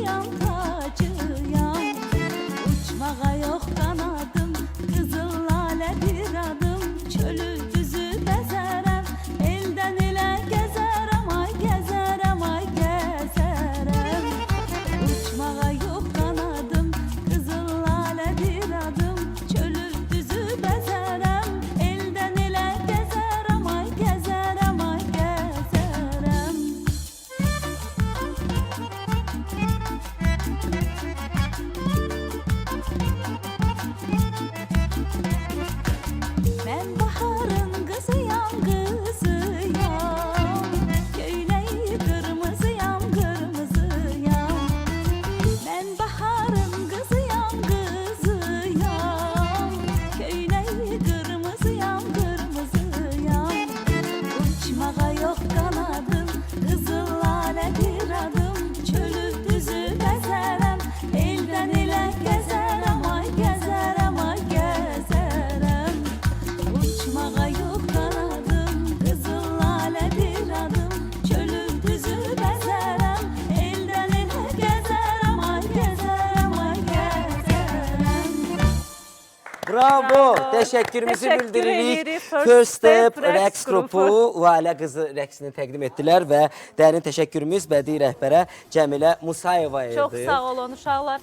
qızıyam, tacıyam. Uçmağa yok qanadım, qızıl lalədir adım. Çölü düzü bəzərəm, eldən elə gəzərəm, ay gəzərəm, ay gəzərəm. Uçmağa yok qanadım, qızıl lalədir adım. Çölü düzü bəzərəm, eldən elə gəzərəm, ay gəzərəm, ay gəzərəm. Mən baharın qızıyam, qızıyam. Göyləyi qırmızıyam, qırmızıyam. Mən baharın qızıyam, qızıyam. Göyləyi qırmızıyam, qırmızıyam. Uçmağa yok qanadım, qızıl lalədir adım. Çölü düzü bəzərəm, eldən elə gəzərəm, ay gəzərəm, ay gəzərəm. Uçmağa yok qanadım, qızıl lalədir adım. Çölü düzü bəzərəm, eldən elə gəzərəm, ay gəzərəm, ay gəzərəm. Bravo. Teşekkürümüzü Teşekkür bildiririk. edirik. First Step Rəqs Rəqs qrupu. qrupu Valə qızı rəqsini təqdim etdilər və dərin təşəkkürümüz bədii rəhbərə Cəmilə Musayevaya idi. Çox sağ olun uşaqlar.